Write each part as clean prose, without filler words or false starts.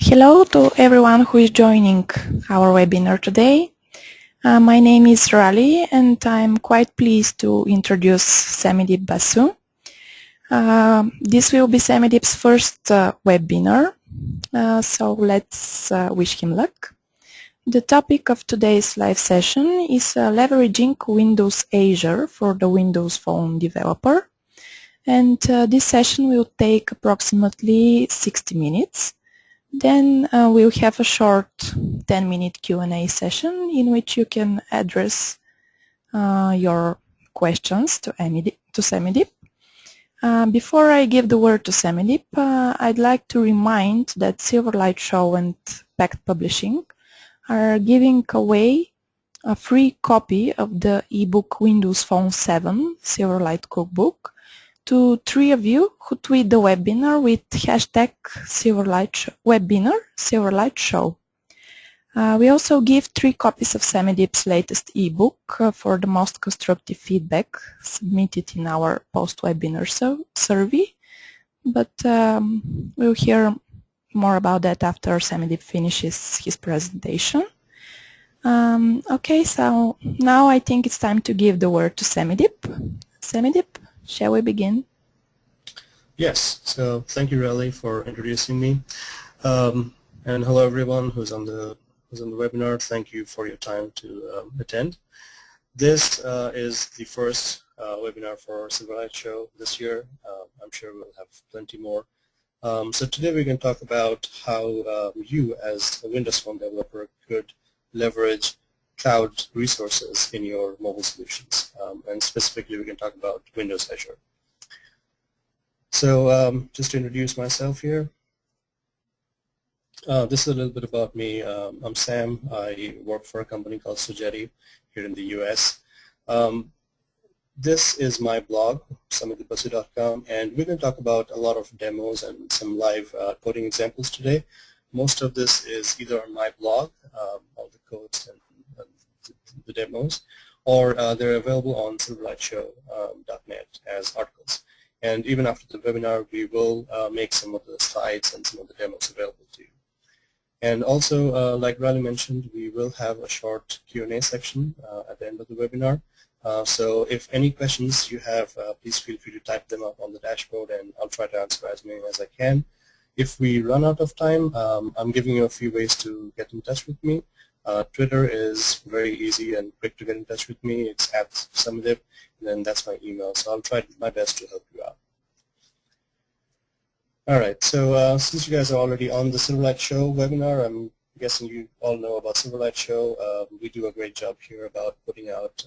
Hello to everyone who is joining our webinar today. My name is Rali and I'm quite pleased to introduce Samidip Basu. This will be Samidip's first webinar, so let's wish him luck. The topic of today's live session is leveraging Windows Azure for the Windows Phone developer. And this session will take approximately 60 minutes. Then we'll have a short 10-minute Q&A session in which you can address your questions to Samidip. Before I give the word to Samidip, I'd like to remind that Silverlightshow and Pact Publishing are giving away a free copy of the ebook Windows Phone 7 Silverlight Cookbook to 3 of you who tweet the webinar with hashtag webinar Silverlightshow. We also give 3 copies of Samidip's latest ebook for the most constructive feedback submitted in our post-webinar survey, but we'll hear more about that after Samidip finishes his presentation. Okay, so now I think it's time to give the word to Samidip. Samidip, shall we begin? Yes, so thank you, Raleigh, for introducing me. And hello, everyone who's on the webinar. Thank you for your time to attend. This is the first webinar for Silverlightshow this year. I'm sure we'll have plenty more. So today we're going to talk about how you, as a Windows Phone developer, could leverage cloud resources in your mobile solutions. And specifically, we can talk about Windows Azure. So just to introduce myself here, this is a little bit about me. I'm Sam. I work for a company called Sujeti here in the US. This is my blog, samidipbasu.com, and we're going to talk about a lot of demos and some live coding examples today. Most of this is either on my blog, all the codes and the demos, or they're available on silverlightshow.net as articles. And even after the webinar, we will make some of the slides and some of the demos available to you. And also, like Riley mentioned, we will have a short Q&A section at the end of the webinar. So if any questions you have, please feel free to type them up on the dashboard, and I'll try to answer as many as I can. If we run out of time, I'm giving you a few ways to get in touch with me. Twitter is very easy and quick to get in touch with me. It's @Samidip, and then that's my email. So I'll try my best to help you out. All right, so since you guys are already on the Silverlightshow webinar, I'm guessing you all know about Silverlightshow. We do a great job here about putting out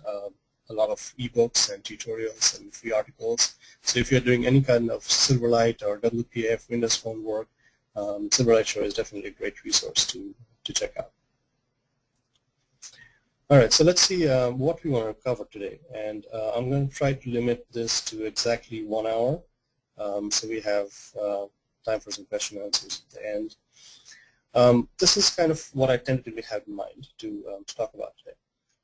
a lot of ebooks and tutorials and free articles. So if you're doing any kind of Silverlight or WPF Windows Phone work, Silverlightshow is definitely a great resource to check out. All right, so let's see what we want to cover today. And I'm going to try to limit this to exactly 1 hour. So we have time for some question and answers at the end. This is kind of what I tentatively have in mind to talk about today.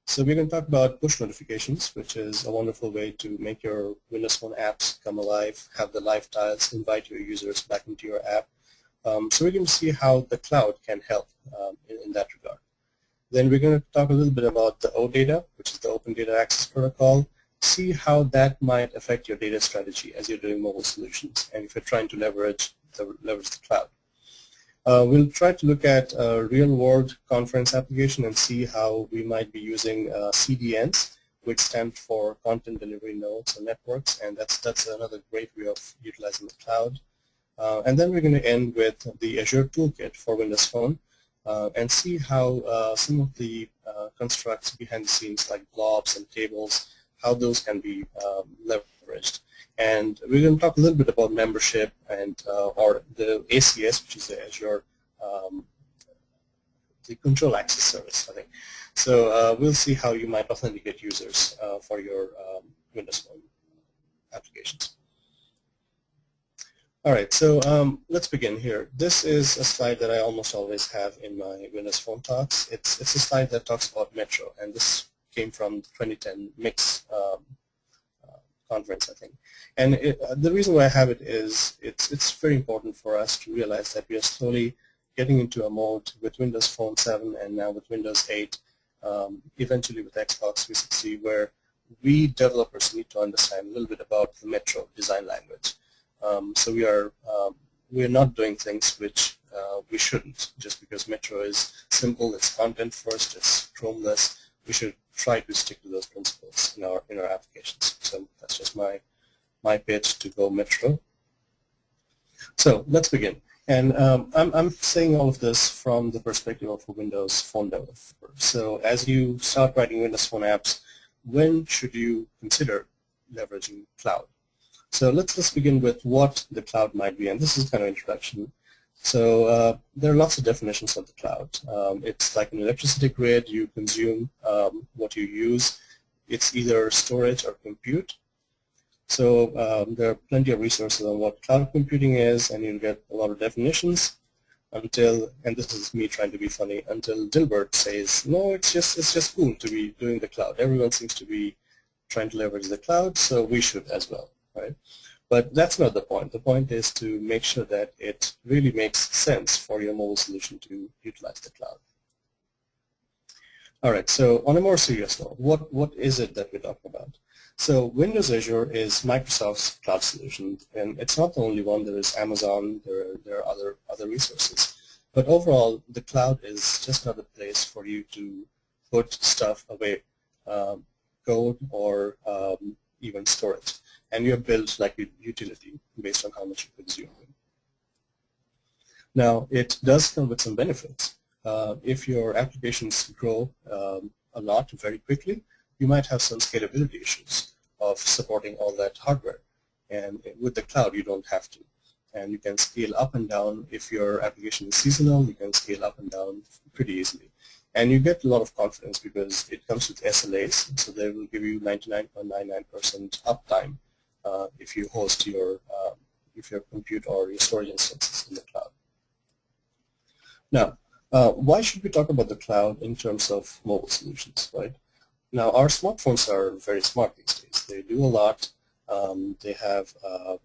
So we're going to talk about push notifications, which is a wonderful way to make your Windows Phone apps come alive, have the live tiles, invite your users back into your app. So we're going to see how the cloud can help in that regard. Then we're going to talk a little bit about the OData, which is the Open Data Access Protocol, see how that might affect your data strategy as you're doing mobile solutions and if you're trying to leverage the cloud. We'll try to look at a real-world conference application and see how we might be using CDNs, which stand for Content Delivery Nodes and Networks, and that's another great way of utilizing the cloud. And then we're going to end with the Azure Toolkit for Windows Phone and see how some of the constructs behind the scenes like blobs and tables, how those can be leveraged. And we're going to talk a little bit about membership and or the ACS, which is the Azure the Control Access Service, I think. So we'll see how you might authenticate users for your Windows Phone applications. All right, so let's begin here. This is a slide that I almost always have in my Windows Phone talks. It's a slide that talks about Metro, and this came from the 2010 Mix conference, I think. And the reason why I have it is it's very important for us to realize that we are slowly getting into a mode with Windows Phone 7 and now with Windows 8, eventually with Xbox 360, where we developers need to understand a little bit about the Metro design language. So we are not doing things which we shouldn't, just because Metro is simple, it's content first, it's Chromeless. We should try to stick to those principles in our applications. So that's just my pitch to go Metro. So let's begin. And I'm saying all of this from the perspective of a Windows Phone developer. So as you start writing Windows Phone apps, when should you consider leveraging cloud? So let's begin with what the cloud might be, and this is kind of introduction. So there are lots of definitions of the cloud. It's like an electricity grid. You consume what you use. It's either storage or compute. So there are plenty of resources on what cloud computing is, and you'll get a lot of definitions until, and this is me trying to be funny, until Dilbert says, no, it's just cool to be doing the cloud. Everyone seems to be trying to leverage the cloud, so we should as well, right? But that's not the point. The point is to make sure that it really makes sense for your mobile solution to utilize the cloud. All right, so on a more serious note, what is it that we're talking about? So Windows Azure is Microsoft's cloud solution, and it's not the only one. There is Amazon, there are other resources. But overall, the cloud is just another place for you to put stuff away, code or even storage. And you're built like a utility based on how much you consume. Now, it does come with some benefits. If your applications grow a lot very quickly, you might have some scalability issues of supporting all that hardware. And with the cloud, you don't have to. And you can scale up and down. If your application is seasonal, you can scale up and down pretty easily. And you get a lot of confidence because it comes with SLAs, so they will give you 99.99% uptime if you host your compute or your storage instances in the cloud. Now, why should we talk about the cloud in terms of mobile solutions, right? Now, our smartphones are very smart these days. They do a lot. They have a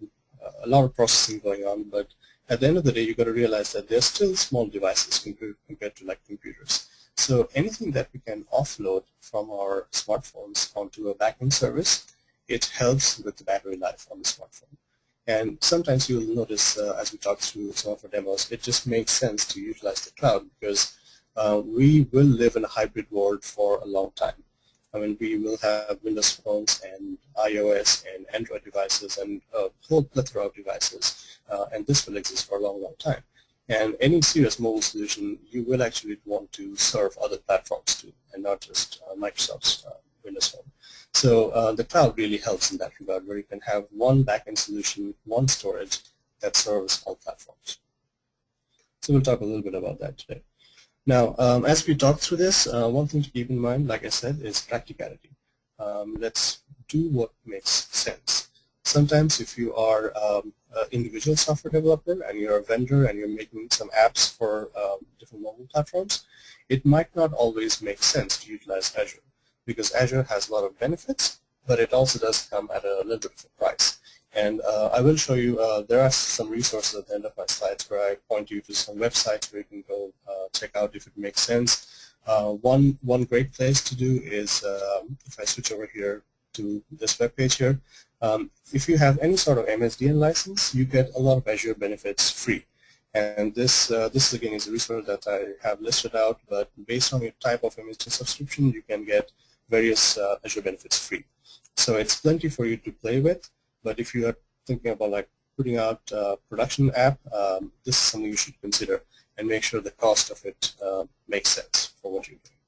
lot of processing going on, but at the end of the day, you've got to realize that they're still small devices compared to like computers. So anything that we can offload from our smartphones onto a backend service, it helps with the battery life on the smartphone. And sometimes you'll notice as we talk through some of our demos, it just makes sense to utilize the cloud because we will live in a hybrid world for a long time. I mean, we will have Windows phones and iOS and Android devices and a whole plethora of devices, and this will exist for a long, long time. And any serious mobile solution, you will actually want to serve other platforms too, and not just Microsoft's Windows Phone. So the cloud really helps in that regard, where you can have one backend solution, one storage that serves all platforms. So we'll talk a little bit about that today. Now, as we talk through this, one thing to keep in mind, like I said, is practicality. Let's do what makes sense. Sometimes if you are an individual software developer and you're a vendor and you're making some apps for different mobile platforms, it might not always make sense to utilize Azure because Azure has a lot of benefits, but it also does come at a little bit of a price. And I will show you, there are some resources at the end of my slides where I point you to some websites where you can go check out if it makes sense. One great place to do is, if I switch over here to this web page here, if you have any sort of MSDN license, you get a lot of Azure benefits free. And this again is a resource that I have listed out, but based on your type of MSDN subscription, you can get various Azure benefits free. So it's plenty for you to play with. But if you are thinking about like putting out a production app, this is something you should consider and make sure the cost of it makes sense for what you're doing.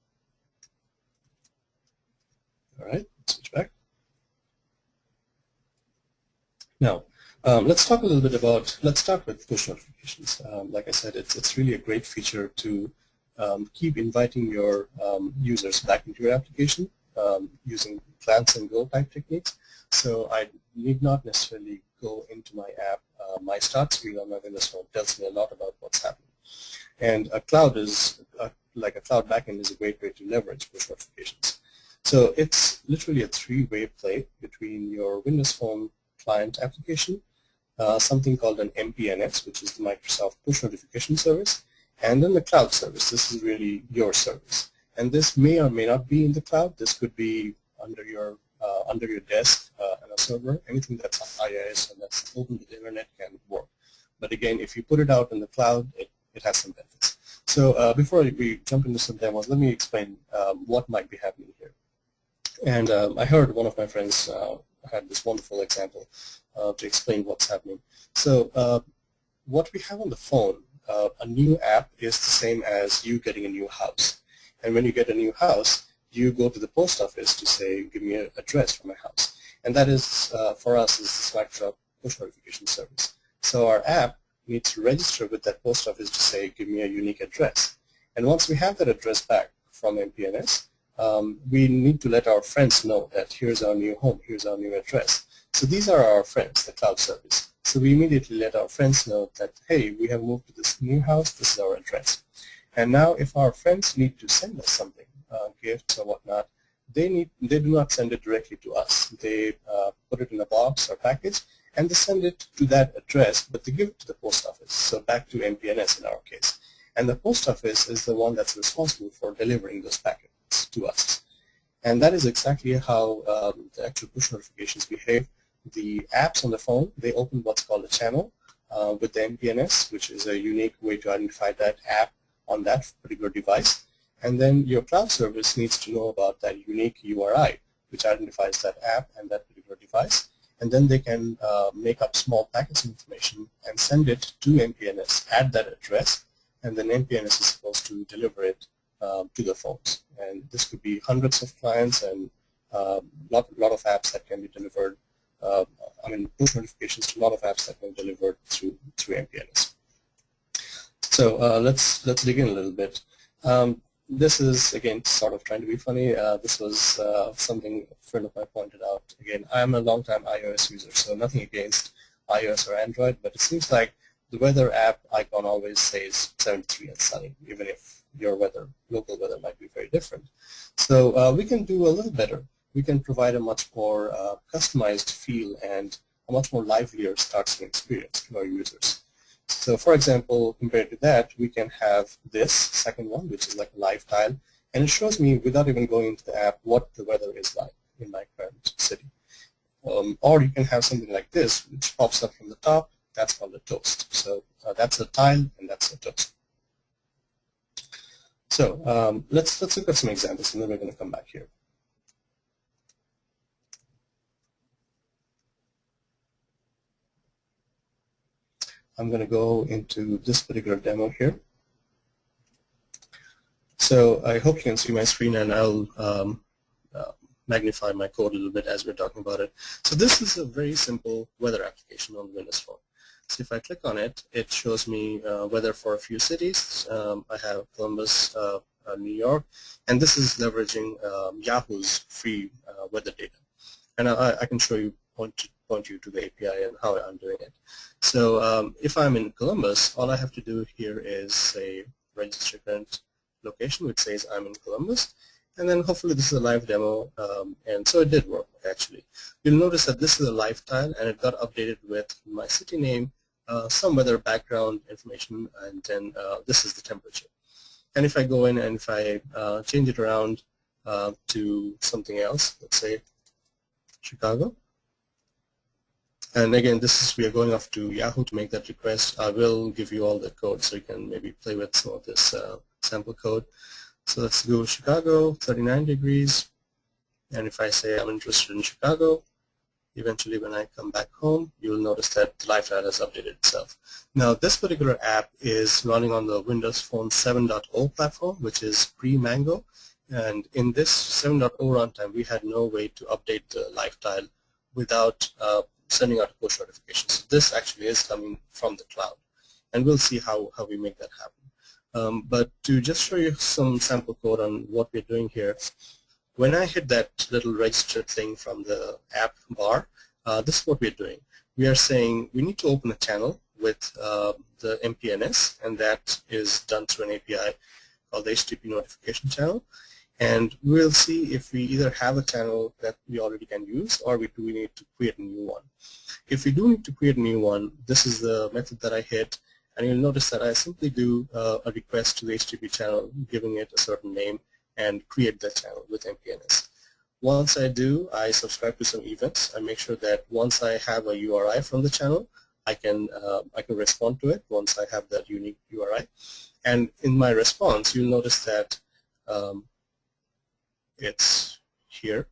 All right, let's switch back. Now, let's talk a little bit about, let's start with push notifications. Like I said, it's really a great feature to keep inviting your users back into your application using plants and go type techniques. So I need not necessarily go into my app. My start screen on my Windows Phone tells me a lot about what's happening. And a cloud is, like a cloud backend is a great way to leverage push notifications. So it's literally a three-way play between your Windows Phone client application, something called an MPNS, which is the Microsoft Push Notification Service, And then the cloud service, this is really your service. And this may or may not be in the cloud. This could be under your desk on a server. Anything that's IIS and that's open to the internet can work. But again, if you put it out in the cloud, it has some benefits. So before we jump into some demos, let me explain what might be happening here. And I heard one of my friends had this wonderful example to explain what's happening. So what we have on the phone, a new app is the same as you getting a new house. And when you get a new house, you go to the post office to say, give me an address for my house. And that is, for us, is the Slack push notification service. So our app needs to register with that post office to say, give me a unique address. And once we have that address back from MPNS, we need to let our friends know that here's our new home, here's our new address. So these are our friends, the cloud service. So we immediately let our friends know that, hey, we have moved to this new house, this is our address. And now if our friends need to send us something, gifts or whatnot, they do not send it directly to us. They put it in a box or package, and they send it to that address, but they give it to the post office, so back to MPNS in our case. And the post office is the one that's responsible for delivering those packets to us. And that is exactly how the actual push notifications behave. The apps on the phone, they open what's called a channel with the MPNS, which is a unique way to identify that app on that particular device. And then your cloud service needs to know about that unique URI, which identifies that app and that particular device. And then they can make up small packets of information and send it to MPNS at that address. And then MPNS is supposed to deliver it to the phones. And this could be hundreds of clients and a lot of apps that can be delivered. Push notifications to a lot of apps that can be delivered through MPNS. So let's dig in a little bit. This is, again, sort of trying to be funny. This was something a friend of mine pointed out. Again, I'm a long-time iOS user, so nothing against iOS or Android, but it seems like the weather app icon always says 73 and sunny, even if your local weather might be very different. So we can do a little better. We can provide a much more customized feel and a much more livelier start screen experience to our users. So for example, compared to that, we can have this second one, which is like a live tile, and it shows me, without even going into the app, what the weather is like in my current city. Or you can have something like this, which pops up from the top. That's called a toast. So that's a tile, and that's a toast. So let's look at some examples, and then we're going to come back here. I'm going to go into this particular demo here. So I hope you can see my screen, and I'll magnify my code a little bit as we're talking about it. So this is a very simple weather application on the Windows Phone. So if I click on it, it shows me weather for a few cities. I have Columbus, New York, and this is leveraging Yahoo's free weather data. And I can show you, point you to the API and how I'm doing it. So if I'm in Columbus, all I have to do here is say register current location, which says I'm in Columbus, and then hopefully this is a live demo, and so it did work actually. You'll notice that this is a live tile, and it got updated with my city name, some weather background information, and then this is the temperature. And if I go in and if I change it around to something else, let's say Chicago. And again, we are going off to Yahoo to make that request. I will give you all the code so you can maybe play with some of this sample code. So let's go Chicago, 39 degrees. And if I say I'm interested in Chicago, eventually when I come back home, you'll notice that the live tile has updated itself. Now this particular app is running on the Windows Phone 7.0 platform, which is pre-Mango. And in this 7.0 runtime, we had no way to update the live tile without sending out a push notification. So this actually is coming from the cloud. And we'll see how we make that happen. But to just show you some sample code on what we're doing here, when I hit that little register thing from the app bar, this is what we're doing. We are saying we need to open a channel with the MPNS, and that is done through an API called the HTTP notification channel. And we'll see if we either have a channel that we already can use, or do we need to create a new one. If we do need to create a new one, this is the method that I hit, And you'll notice that I simply do a request to the HTTP channel, giving it a certain name, and create that channel with MPNS. Once I do, I subscribe to some events. I make sure that once I have a URI from the channel, I can respond to it once I have that unique URI. And in my response, you'll notice that it's here.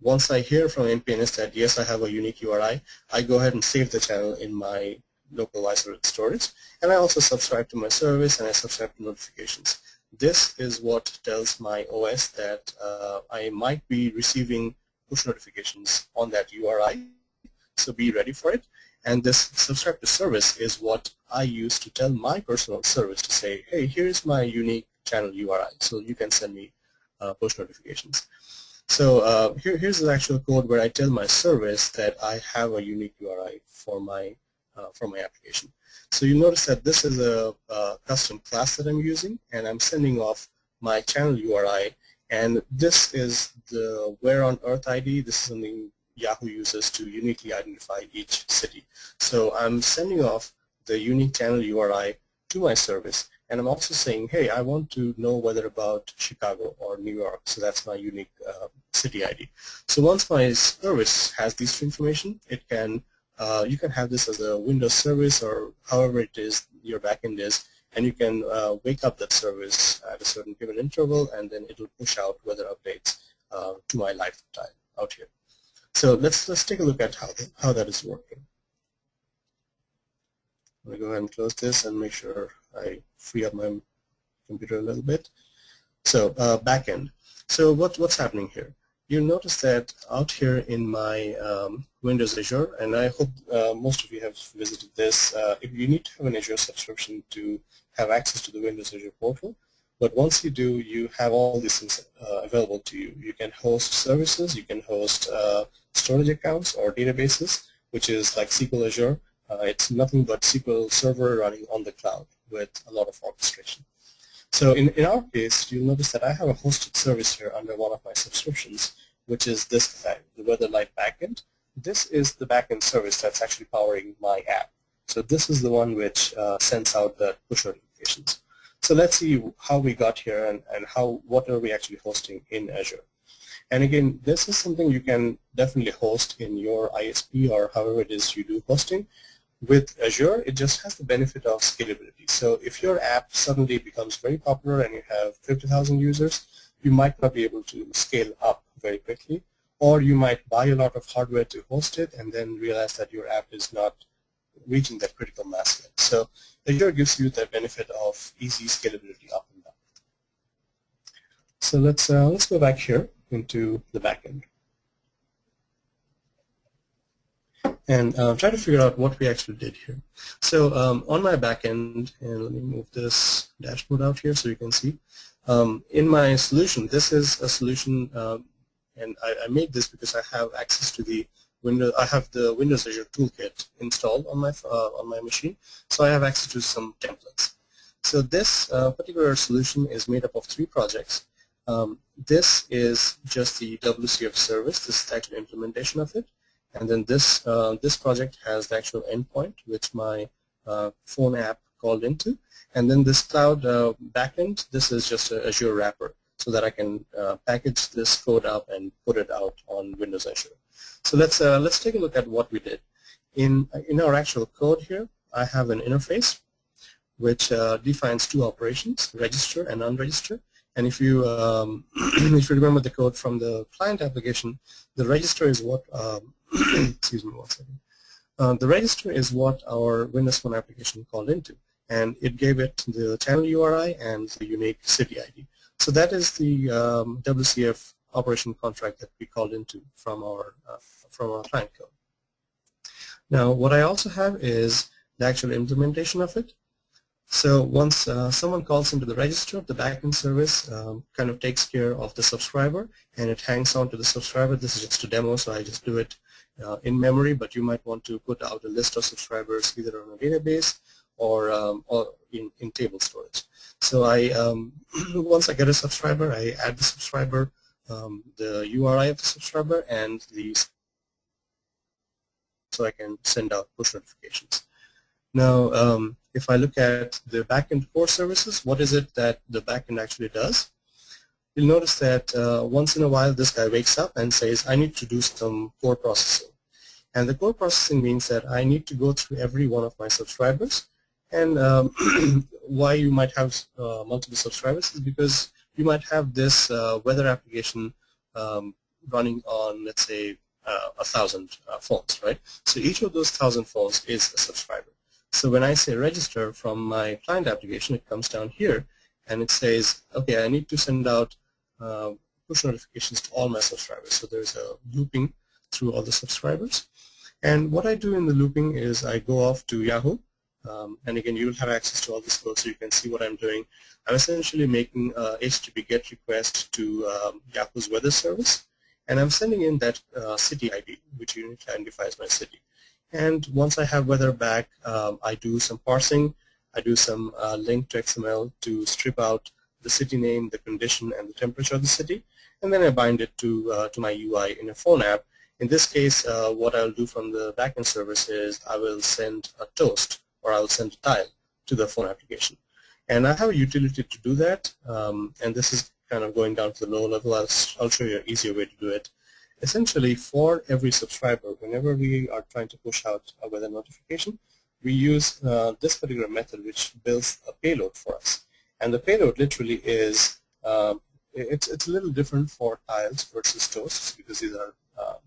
Once I hear from MPNS that yes, I have a unique URI, I go ahead and save the channel in my local isolated storage, and I also subscribe to my service and I subscribe to notifications. This is what tells my OS that I might be receiving push notifications on that URI, so be ready for it. And this subscribe to service is what I use to tell my personal service to say, hey, here's my unique channel URI, so you can send me push notifications. So here's the actual code where I tell my service that I have a unique URI for my application. So you notice that this is a custom class that I'm using, and I'm sending off my channel URI, and this is the where on earth ID. This is something Yahoo uses to uniquely identify each city. So I'm sending off the unique channel URI to my service, and I'm also saying, hey, I want to know whether about Chicago or New York, so that's my unique city ID. So once my service has this information, it can you can have this as a Windows service or however it is your backend is, and you can wake up that service at a certain given interval, and then it will push out weather updates to my lifetime out here. So let's take a look at how that is working. I'm going to go ahead and close this and make sure I free up my computer a little bit. So backend. So what's happening here? You'll notice that out here in my Windows Azure, and I hope most of you have visited this, if you need to have an Azure subscription to have access to the Windows Azure portal. But once you do, you have all these things available to you. You can host services, you can host storage accounts or databases, which is like SQL Azure. It's nothing but SQL Server running on the cloud with a lot of orchestration. So in our case, you'll notice that I have a hosted service here under one of my subscriptions, which is this guy, the Weatherlight backend. This is the backend service that's actually powering my app. So this is the one which sends out the push notifications. So let's see how we got here and what are we actually hosting in Azure. And again, this is something you can definitely host in your ISP or however it is you do hosting. With Azure, it just has the benefit of scalability. So if your app suddenly becomes very popular and you have 50,000 users, you might not be able to scale up very quickly, or you might buy a lot of hardware to host it and then realize that your app is not reaching that critical mass yet. So Azure gives you the benefit of easy scalability up and down. So let's go back here into the backend and try to figure out what we actually did here. So on my backend, and let me move this dashboard out here so you can see. In my solution, this is a solution, and I made this because I have access to the Windows. I have the Windows Azure Toolkit installed on my machine, so I have access to some templates. So this particular solution is made up of 3 projects. This is just the WCF service. This is the actual implementation of it. And then this project has the actual endpoint, which my phone app called into. And then this cloud backend, this is just an Azure wrapper, so that I can package this code up and put it out on Windows Azure. So let's take a look at what we did. In our actual code here, I have an interface which defines 2 operations: register and unregister. And if you if you remember the code from the client application, the register is what excuse me one second. The register is what our Windows Phone application called into, and it gave it the channel URI and the unique city ID. So that is the WCF operation contract that we called into from our client code. Now, what I also have is the actual implementation of it. So once someone calls into the register, the backend service kind of takes care of the subscriber, and it hangs on to the subscriber. This is just a demo, so I just do it in memory, but you might want to put out a list of subscribers either on a database or in table storage. So I once I get a subscriber, I add the subscriber, the URI of the subscriber, and so I can send out push notifications. Now, if I look at the backend core services, what is it that the backend actually does? You'll notice that once in a while this guy wakes up and says, I need to do some core processing. And the core processing means that I need to go through every one of my subscribers. And why you might have multiple subscribers is because you might have this weather application running on, let's say, 1,000 phones, right? So each of those 1,000 phones is a subscriber. So when I say register from my client application, it comes down here and it says, okay, I need to send out push notifications to all my subscribers. So there's a looping through all the subscribers. And what I do in the looping is I go off to Yahoo, and again, you'll have access to all this code so you can see what I'm doing. I'm essentially making a HTTP GET request to Yahoo's weather service, and I'm sending in that city ID, which uniquely identifies my city. And once I have weather back, I do some parsing. I do some link to XML to strip out the city name, the condition, and the temperature of the city, and then I bind it to my UI in a phone app. In this case, what I'll do from the backend service is I will send a toast or I will send a tile to the phone application. And I have a utility to do that, and this is kind of going down to the low level. I'll show you an easier way to do it. Essentially, for every subscriber, whenever we are trying to push out a weather notification, we use this particular method which builds a payload for us. And the payload literally is, it's a little different for tiles versus toasts because these are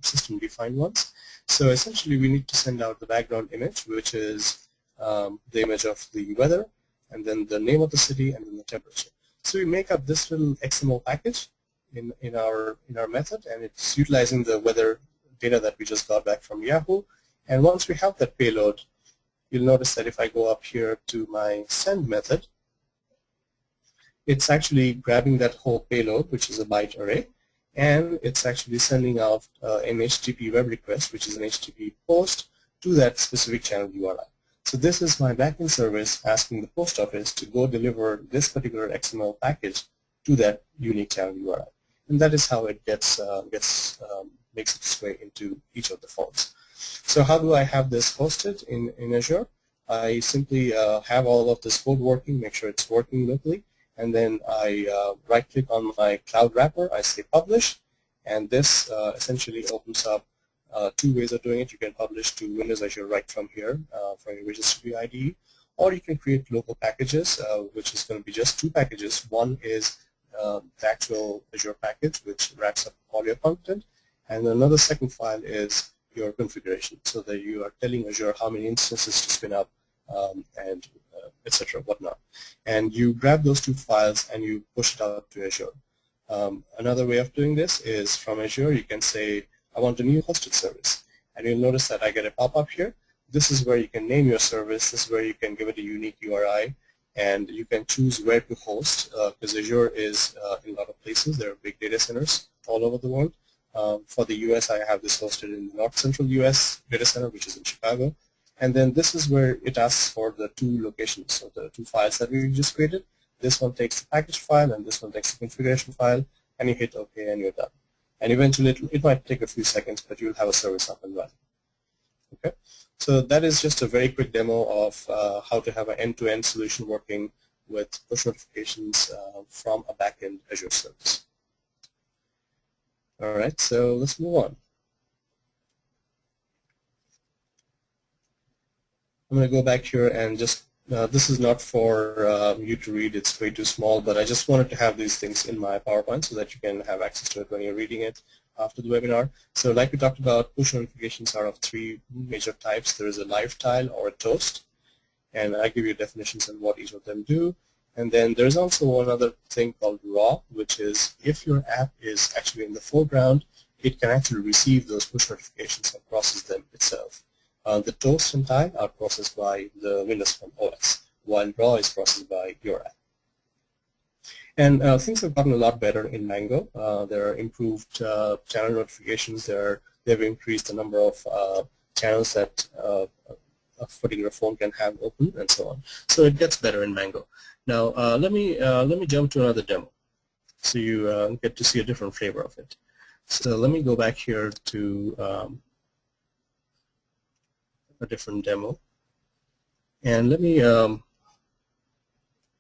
system-defined ones. So essentially we need to send out the background image, which is the image of the weather, and then the name of the city, and then the temperature. So we make up this little XML package in our method, and it's utilizing the weather data that we just got back from Yahoo. And once we have that payload, you'll notice that if I go up here to my send method, it's actually grabbing that whole payload, which is a byte array, and it's actually sending out an HTTP web request, which is an HTTP post, to that specific channel URI. So this is my backend service asking the post office to go deliver this particular XML package to that unique channel URI. And that is how it makes its way into each of the phones. So how do I have this hosted in Azure? I simply have all of this code working, make sure it's working locally, and then I right-click on my cloud wrapper, I say publish, and this essentially opens up two ways of doing it. You can publish to Windows Azure right from here, from your registry IDE, or you can create local packages, which is going to be just two packages. One is the actual Azure package, which wraps up all your content, and another second file is your configuration, so that you are telling Azure how many instances to spin up, and etc., whatnot. And you grab those two files and you push it out to Azure. Another way of doing this is from Azure, you can say, I want a new hosted service. And you'll notice that I get a pop-up here. This is where you can name your service. This is where you can give it a unique URI. And you can choose where to host, because Azure is in a lot of places. There are big data centers all over the world. For the US, I have this hosted in the North Central US data center, which is in Chicago. And then this is where it asks for the two locations, so the two files that we just created. This one takes the package file, and this one takes the configuration file, and you hit OK, and you're done. And eventually, it might take a few seconds, but you'll have a service up and running. Okay, so that is just a very quick demo of how to have an end-to-end solution working with push notifications from a backend Azure service. All right, so let's move on. I'm going to go back here and just, this is not for you to read, it's way too small, but I just wanted to have these things in my PowerPoint so that you can have access to it when you're reading it after the webinar. So like we talked about, push notifications are of three major types. There is a live tile or a toast, and I give you definitions on what each of them do. And then there's also one other thing called raw, which is if your app is actually in the foreground, it can actually receive those push notifications and process them itself. The toast and tile are processed by the Windows Phone OS, while raw is processed by your app. And things have gotten a lot better in Mango. There are improved channel notifications. They've increased the number of channels that a particular phone can have open, and so on. So it gets better in Mango. Now let me jump to another demo, so you get to see a different flavor of it. So let me go back here to a different demo, And let me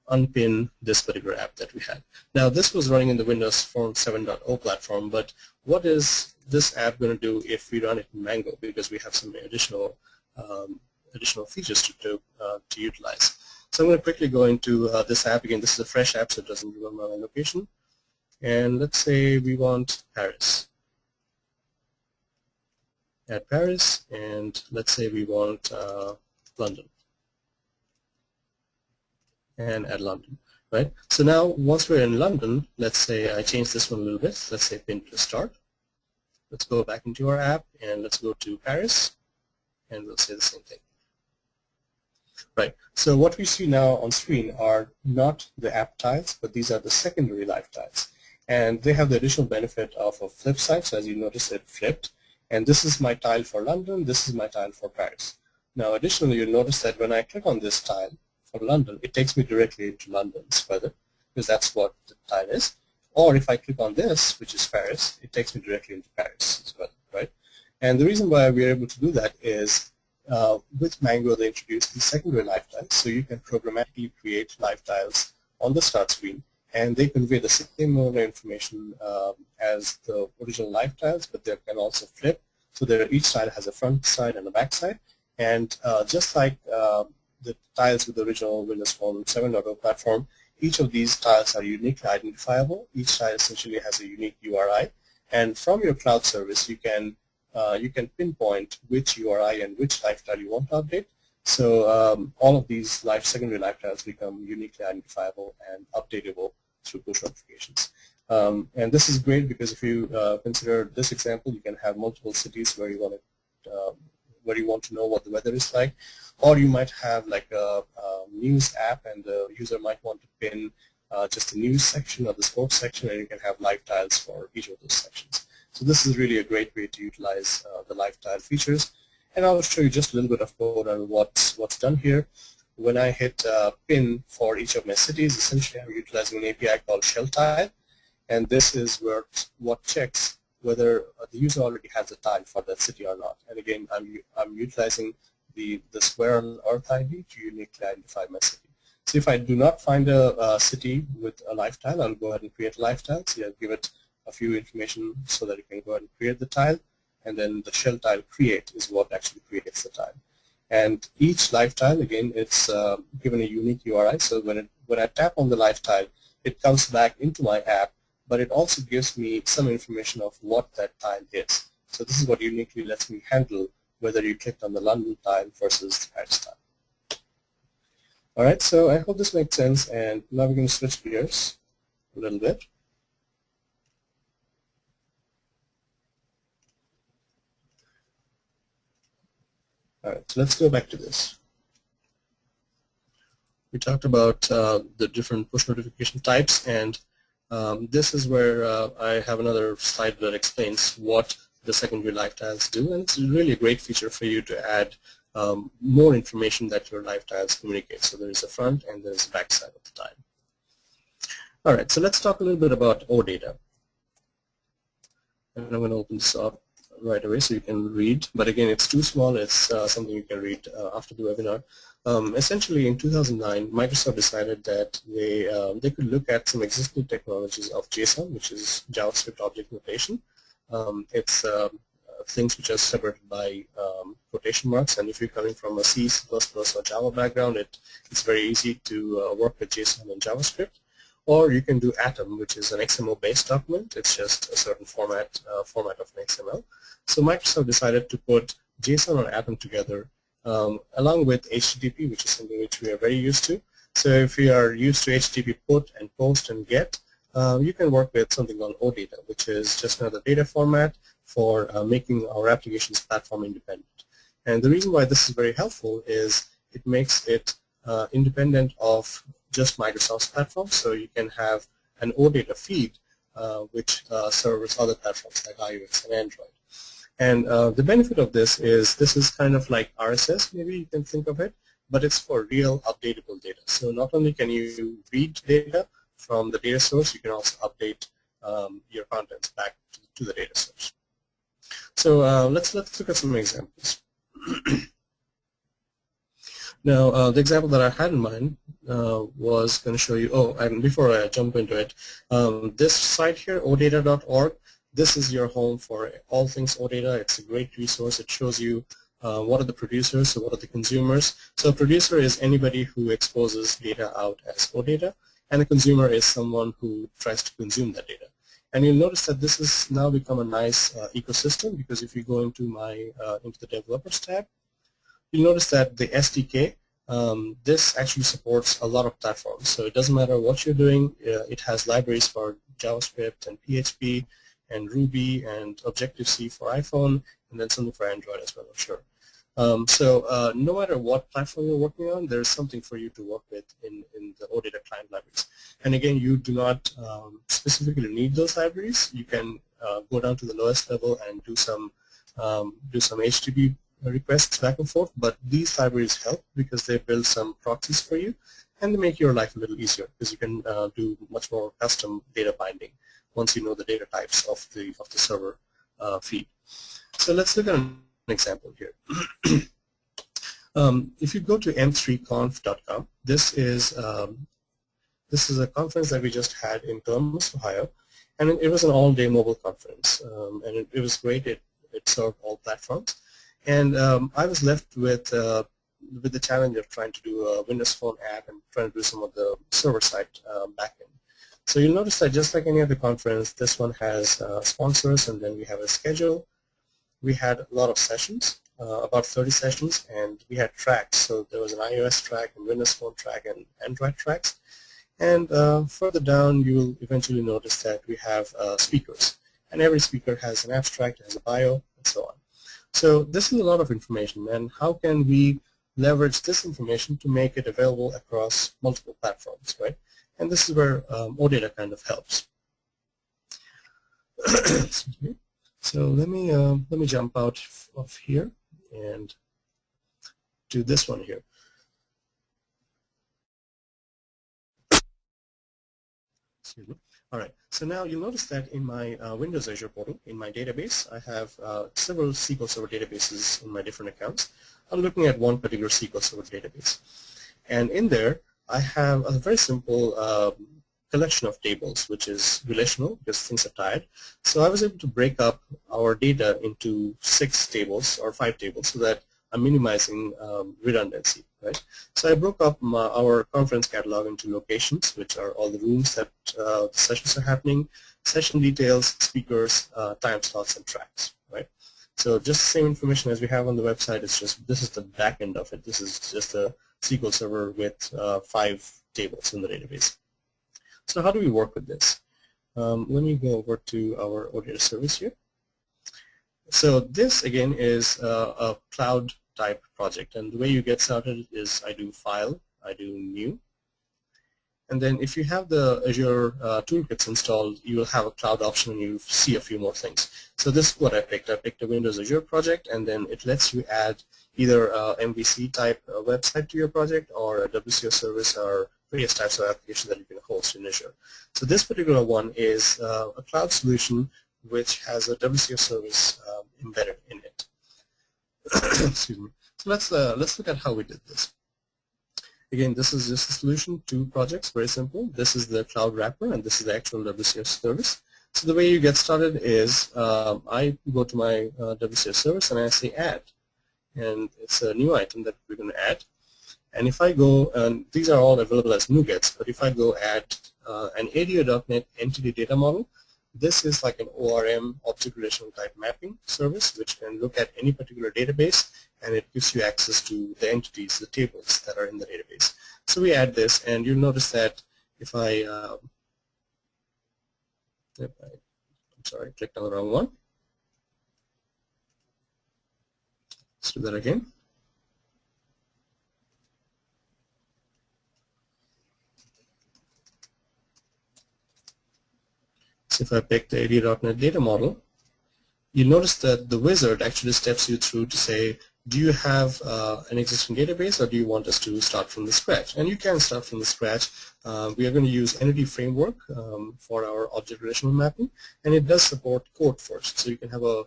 unpin this particular app that we had. Now this was running in the Windows Phone 7.0 platform, but what is this app going to do if we run it in Mango, because we have some additional features to utilize. So I'm going to quickly go into this app. Again, this is a fresh app, so it doesn't remember my location. And let's say we want Paris. Add Paris, and let's say we want London. And add London, right? So now once we're in London, let's say I change this one a little bit. Let's say pin to start. Let's go back into our app and let's go to Paris, and we'll say the same thing. Right, so what we see now on screen are not the app tiles, but these are the secondary live tiles. And they have the additional benefit of a flip side, so as you notice it flipped. And this is my tile for London, this is my tile for Paris. Now additionally, you'll notice that when I click on this tile for London, it takes me directly into London's weather, because that's what the tile is. Or if I click on this, which is Paris, it takes me directly into Paris as well, right? And the reason why we're able to do that is with Mango, they introduced these secondary live tiles, so you can programmatically create live tiles on the start screen, and they convey the same amount of information as the original live tiles, but they can also flip, so that each tile has a front side and a back side. And just like the tiles with the original Windows Phone 7.0 platform, each of these tiles are uniquely identifiable. Each tile essentially has a unique URI, and from your cloud service, you can pinpoint which URI and which live tile you want to update. So all of these secondary live tiles become uniquely identifiable and updatable through push notifications. And this is great because if you consider this example, you can have multiple cities where you want to know what the weather is like, or you might have like a news app, and the user might want to pin just the news section or the sports section, and you can have live tiles for each of those sections. So this is really a great way to utilize the live tile features. And I'll show you just a little bit of code on what's done here. When I hit pin for each of my cities, essentially I'm utilizing an API called shell tile, and this is what checks whether the user already has a tile for that city or not. And again, I'm utilizing the square on Earth ID to uniquely identify my city. So if I do not find a city with a live tile, I'll go ahead and create a live tile. So I'll give it a few information so that you can go ahead and create the tile, and then the shell tile create is what actually creates the tile. And each live tile, again, it's given a unique URI. So when I tap on the live tile, it comes back into my app, but it also gives me some information of what that tile is. So this is what uniquely lets me handle whether you clicked on the London tile versus the Paris tile. All right, so I hope this makes sense, and now we're going to switch gears a little bit. All right, so let's go back to this. We talked about the different push notification types, and this is where I have another slide that explains what the secondary live tiles do, and it's really a great feature for you to add more information that your live tiles communicate. So there is a front and there is a back side of the tile. All right, so let's talk a little bit about OData. And I'm going to open this up right away so you can read, but again, it's too small. It's something you can read after the webinar. Essentially, in 2009, Microsoft decided that they could look at some existing technologies of JSON, which is JavaScript Object Notation. It's things which are separated by quotation marks, and if you're coming from a C, C++, or Java background, it's very easy to work with JSON and JavaScript. Or you can do Atom, which is an XML-based document. It's just a certain format of an XML. So Microsoft decided to put JSON and Atom together along with HTTP, which is something which we are very used to. So if you are used to HTTP put and post and get, you can work with something called OData, which is just another data format for making our applications platform independent. And the reason why this is very helpful is it makes it independent of just Microsoft's platform, so you can have an OData feed which serves other platforms like iOS and Android. And the benefit of this is kind of like RSS, maybe you can think of it, but it's for real updatable data. So not only can you read data from the data source, you can also update your contents back to the data source. So let's look at some examples. Now, the example that I had in mind was going to show you, and before I jump into it, this site here, odata.org, this is your home for all things OData. It's a great resource. It shows you what are the producers, so what are the consumers. So a producer is anybody who exposes data out as OData, and a consumer is someone who tries to consume that data. And you'll notice that this has now become a nice ecosystem, because if you go into into the developers tab, you'll notice that the SDK, this actually supports a lot of platforms. So it doesn't matter what you're doing, it has libraries for JavaScript and PHP and Ruby and Objective-C for iPhone, and then something for Android as well, I'm sure. So no matter what platform you're working on, there's something for you to work with in the OData client libraries. And again, you do not specifically need those libraries. You can go down to the lowest level and do some HTTP requests back and forth, but these libraries help because they build some proxies for you, and they make your life a little easier because you can do much more custom data binding once you know the data types of the server feed. So let's look at an example here. If you go to m3conf.com, this is a conference that we just had in Columbus, Ohio, and it was an all-day mobile conference, and it was great. It served all platforms. And I was left with the challenge of trying to do a Windows Phone app and trying to do some of the server-side backend. So you'll notice that just like any other conference, this one has sponsors, and then we have a schedule. We had a lot of sessions, about 30 sessions, and we had tracks. So there was an iOS track, and Windows Phone track, and Android tracks. And further down, you will eventually notice that we have speakers. And every speaker has an abstract, has a bio, and so on. So this is a lot of information, and how can we leverage this information to make it available across multiple platforms, right? And this is where OData kind of helps. Excuse me. So let me jump out of here and do this one here. Excuse me. All right, so now you'll notice that in my Windows Azure portal, in my database, I have several SQL Server databases in my different accounts. I'm looking at one particular SQL Server database. And in there, I have a very simple collection of tables, which is relational because things are tied. So I was able to break up our data into 6 tables or 5 tables so that I'm minimizing redundancy, right? So I broke up our conference catalog into locations, which are all the rooms that the sessions are happening, session details, speakers, time slots, and tracks, right? So just the same information as we have on the website. It's just this is the back end of it. This is just a SQL Server with 5 tables in the database. So how do we work with this? Let me go over to our OData service here. So this, again, is a cloud type project, and the way you get started is I do File, I do New, and then if you have the Azure toolkits installed, you will have a cloud option and you see a few more things. So this is what I picked. I picked a Windows Azure project, and then it lets you add either a MVC type website to your project or a WCO service or various types of applications that you can host in Azure. So this particular one is a cloud solution which has a WCO service embedded in it. Excuse me. So let's look at how we did this. Again, this is just a solution to projects, very simple. This is the cloud wrapper, and this is the actual WCO service. So the way you get started is I go to my WCO service and I say add, and it's a new item that we're going to add. And if I go, and these are all available as NuGets, but if I go add an ADO.NET entity data model, this is like an ORM, object relational type mapping service, which can look at any particular database, and it gives you access to the entities, the tables that are in the database. So we add this, and you'll notice that if I, I'm sorry, I clicked on the wrong one. Let's do that again. So if I pick the AD.NET data model, you'll notice that the wizard actually steps you through to say, do you have an existing database, or do you want us to start from the scratch? And you can start from the scratch. We are going to use Entity Framework for our object relational mapping, and it does support code first. So you can have a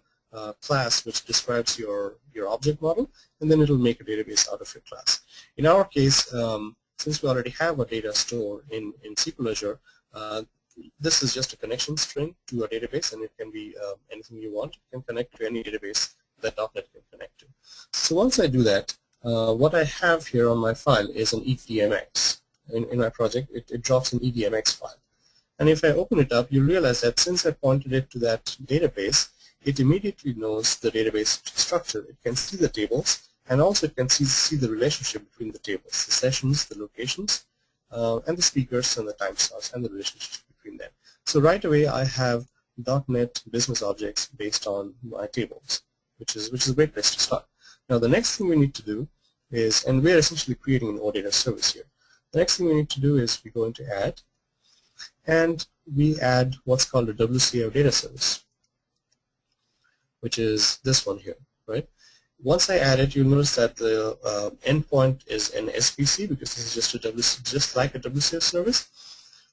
class which describes your object model, and then it will make a database out of your class. In our case, since we already have a data store in SQL Azure, this is just a connection string to a database, and it can be anything you want. You can connect to any database that .NET can connect to. So once I do that, what I have here on my file is an EDMX. In my project, it drops an EDMX file. And if I open it up, you realize that since I pointed it to that database, it immediately knows the database structure. It can see the tables, and also it can see the relationship between the tables, the sessions, the locations, and the speakers and the time slots and the relationship between them. So right away, I have .NET business objects based on my tables, which is a great place to start. Now the next thing we need to do is, and we're essentially creating an OData service here. The next thing we need to do is we go into Add, and we add what's called a WCAO data service, which is this one here, right? Once I add it, you'll notice that the endpoint is an SPC because this is just like a WCAO service.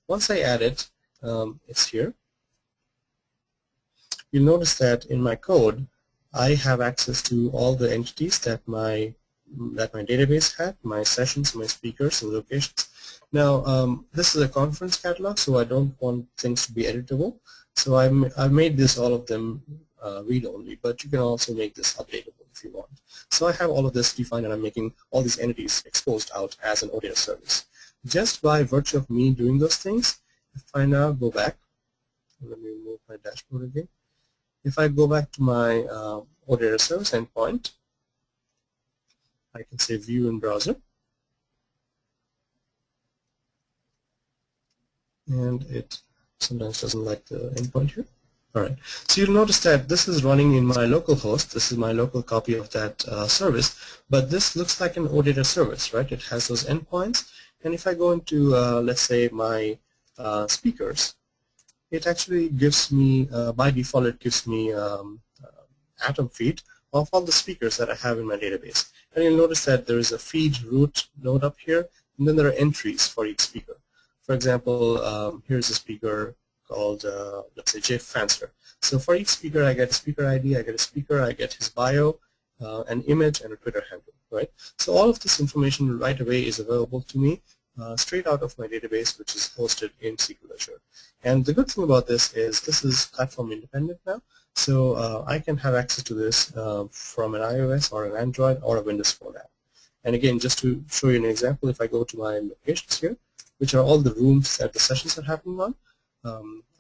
Once I add it, it's here. You'll notice that in my code, I have access to all the entities that my database had, my sessions, my speakers, and locations. Now, this is a conference catalog, so I don't want things to be editable. So I've made all of them read-only, but you can also make this updatable if you want. So I have all of this defined, and I'm making all these entities exposed out as an OData service. Just by virtue of me doing those things, if I now go back, let me move my dashboard again. If I go back to my OData service endpoint, I can say View in Browser, and it sometimes doesn't like the endpoint here. All right, so you'll notice that this is running in my local host. This is my local copy of that service, but this looks like an OData service, right? It has those endpoints, and if I go into, let's say, my speakers, it actually gives me, by default, it gives me atom feed of all the speakers that I have in my database. And you'll notice that there is a feed root node up here, and then there are entries for each speaker. For example, here's a speaker called, let's say, Jeff Fansler. So for each speaker, I get a speaker ID, I get a speaker, I get his bio, an image, and a Twitter handle, right? So all of this information right away is available to me straight out of my database, which is hosted in SQL Azure. And the good thing about this is platform independent now. So I can have access to this from an iOS or an Android or a Windows Phone app. And again, just to show you an example, if I go to my locations here, which are all the rooms that the sessions are happening on,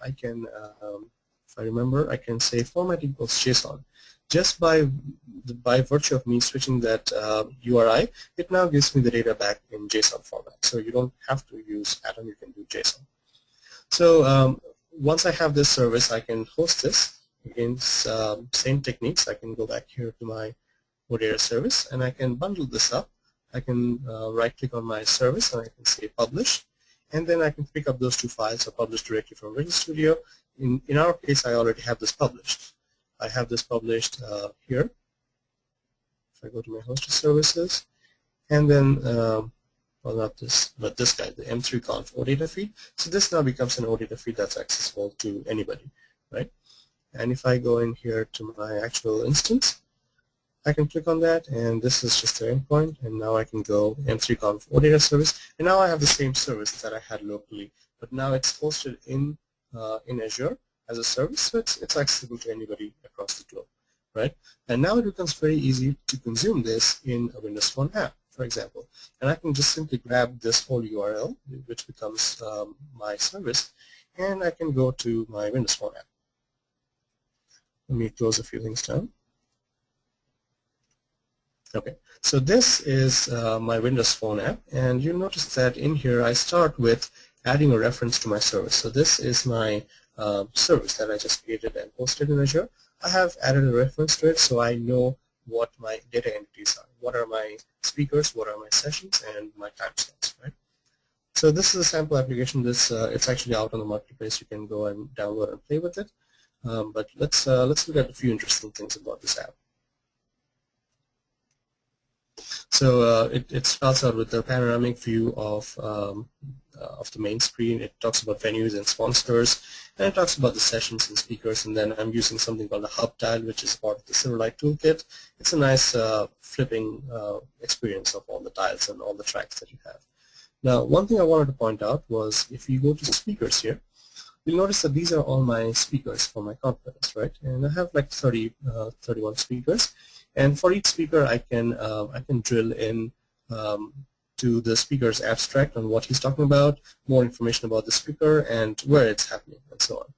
I can, if I remember, I can say format equals JSON. Just by virtue of me switching that URI, it now gives me the data back in JSON format. So you don't have to use Atom, you can do JSON. So once I have this service, I can host this. Again, same techniques. I can go back here to my OData service, and I can bundle this up. I can right-click on my service, and I can say Publish. And then I can pick up those two files or publish directly from Visual Studio. In our case, I already have this published. I have this published here. If I go to my hosted services, and then, well, not this, but this guy, the M3Conf OData feed. So this now becomes an OData feed that's accessible to anybody, right? And if I go in here to my actual instance, I can click on that, and this is just the endpoint, and now I can go M3Conf OData service, and now I have the same service that I had locally, but now it's hosted in Azure as a service, so it's accessible to anybody across the globe, right? And now it becomes very easy to consume this in a Windows Phone app, for example, and I can just simply grab this whole URL, which becomes my service, and I can go to my Windows Phone app. Let me close a few things down. Okay, so this is my Windows Phone app, and you'll notice that in here I start with adding a reference to my service. So this is my service that I just created and posted in Azure. I have added a reference to it so I know what my data entities are. What are my speakers, what are my sessions, and my time slots, right? So this is a sample application. This it's actually out on the marketplace. You can go and download and play with it. But let's look at a few interesting things about this app. So it starts out with a panoramic view of of the main screen. It talks about venues and sponsors, and it talks about the sessions and speakers. And then I'm using something called a hub tile, which is part of the Silverlight toolkit. It's a nice flipping experience of all the tiles and all the tracks that you have. Now, one thing I wanted to point out was if you go to speakers here, you'll notice that these are all my speakers for my conference, right? And I have like 31 speakers, and for each speaker I can drill in to the speaker's abstract on what he's talking about, more information about the speaker, and where it's happening, and so on.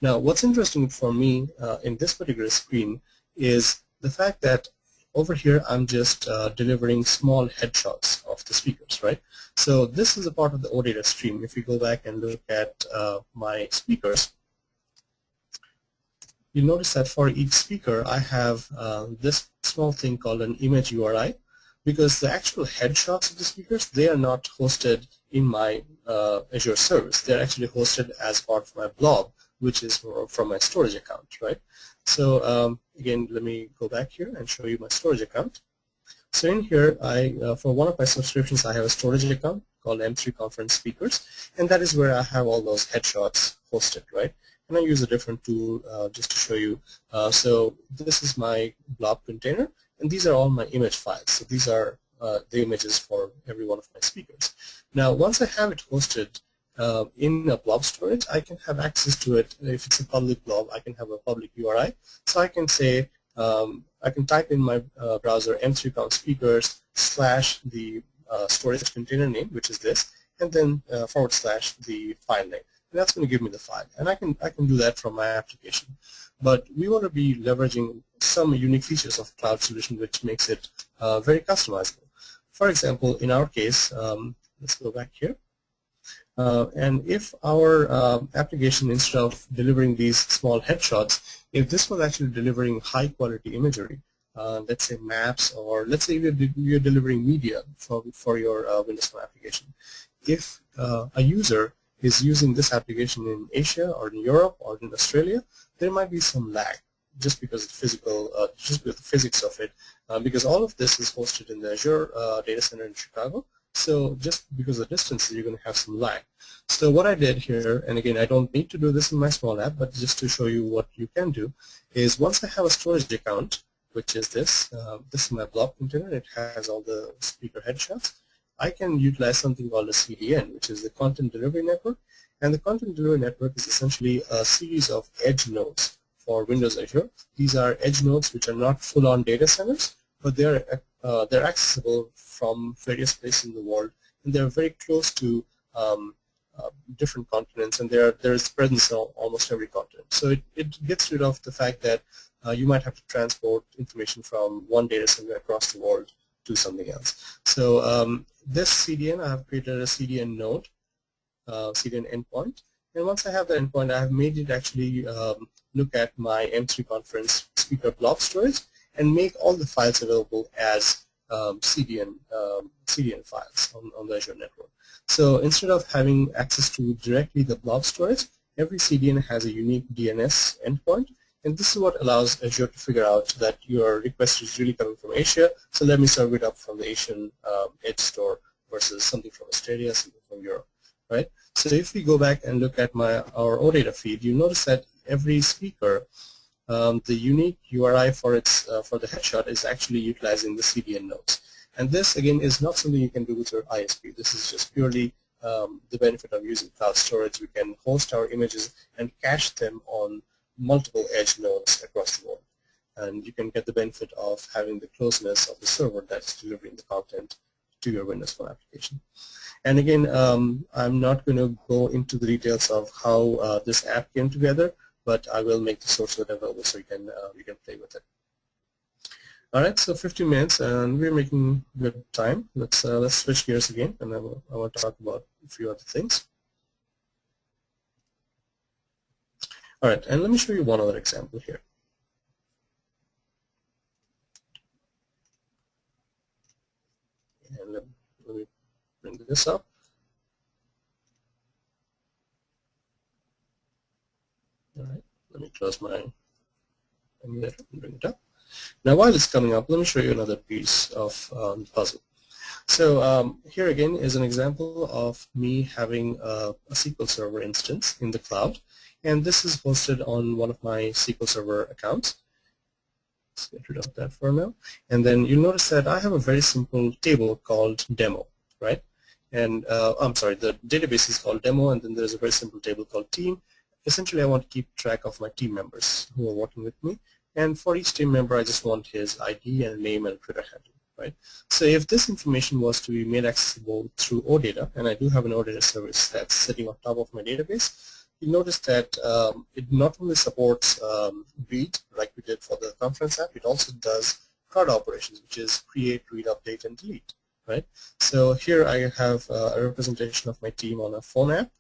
Now, what's interesting for me in this particular screen is the fact that over here I'm just delivering small headshots of the speakers, right? So this is a part of the OData stream. If we go back and look at my speakers, you'll notice that for each speaker I have this small thing called an image URI, because the actual headshots of the speakers, they are not hosted in my Azure service. They're actually hosted as part of my blob, which is from my storage account, right? So again, let me go back here and show you my storage account. So in here, for one of my subscriptions, I have a storage account called M3 Conference Speakers, and that is where I have all those headshots hosted, right? And I use a different tool just to show you. So this is my blob container, and these are all my image files. So these are the images for every one of my speakers. Now, once I have it hosted in a blob storage, I can have access to it. If it's a public blob, I can have a public URI. So I can say, I can type in my browser m3conf speakers / the storage container name, which is this, and then / the file name. And that's going to give me the file, and I can do that from my application. But we want to be leveraging some unique features of cloud solution, which makes it very customizable. For example, in our case, let's go back here. And if our application, instead of delivering these small headshots, if this was actually delivering high-quality imagery, let's say maps, or let's say you're delivering media for your Windows Phone application. If a user is using this application in Asia or in Europe or in Australia, there might be some lag just because of the physics of it, because all of this is hosted in the Azure data center in Chicago. So just because of the distance, you're going to have some lag. So what I did here, and again, I don't need to do this in my small app, but just to show you what you can do, is once I have a storage account, which is this is my blob container. It has all the speaker headshots. I can utilize something called a CDN, which is the Content Delivery Network. And the Content Delivery Network is essentially a series of edge nodes for Windows Azure. These are edge nodes which are not full-on data centers, but they're accessible from various places in the world, and they're very close to different continents, and there is presence on almost every continent. So it gets rid of the fact that you might have to transport information from one data center across the world to something else. So this CDN, I have created a CDN node, CDN endpoint, and once I have the endpoint, I have made it actually look at my M3 conference speaker blob storage and make all the files available as CDN files on the Azure network. So instead of having access to directly the blob storage, every CDN has a unique DNS endpoint, and this is what allows Azure to figure out that your request is really coming from Asia, so let me serve it up from the Asian edge store versus something from Australia, something from Europe, right? So if we go back and look at our OData feed, you notice that every speaker, the unique URI for the headshot is actually utilizing the CDN nodes. And this, again, is not something you can do with your ISP. This is just purely the benefit of using cloud storage. We can host our images and cache them on multiple edge nodes across the world. And you can get the benefit of having the closeness of the server that's delivering the content to your Windows Phone application. And again, I'm not going to go into the details of how this app came together, but I will make the source code available so you can play with it. All right, so 15 minutes, and we're making good time. Let's switch gears again, and I want to talk about a few other things. All right, and let me show you one other example here. And let me bring this up. All right, let me close my emulator and bring it up. Now, while it's coming up, let me show you another piece of the puzzle. So here again is an example of me having a SQL Server instance in the cloud, and this is hosted on one of my SQL Server accounts. Let's get rid of that for now. And then you'll notice that I have a very simple table called demo, right? And I'm sorry, the database is called demo, and then there's a very simple table called team. Essentially, I want to keep track of my team members who are working with me. And for each team member, I just want his ID and name and Twitter handle, right? So if this information was to be made accessible through OData, and I do have an OData service that's sitting on top of my database, you notice that it not only supports read, like we did for the conference app, it also does CRUD operations, which is create, read, update, and delete, right? So here I have a representation of my team on a phone app,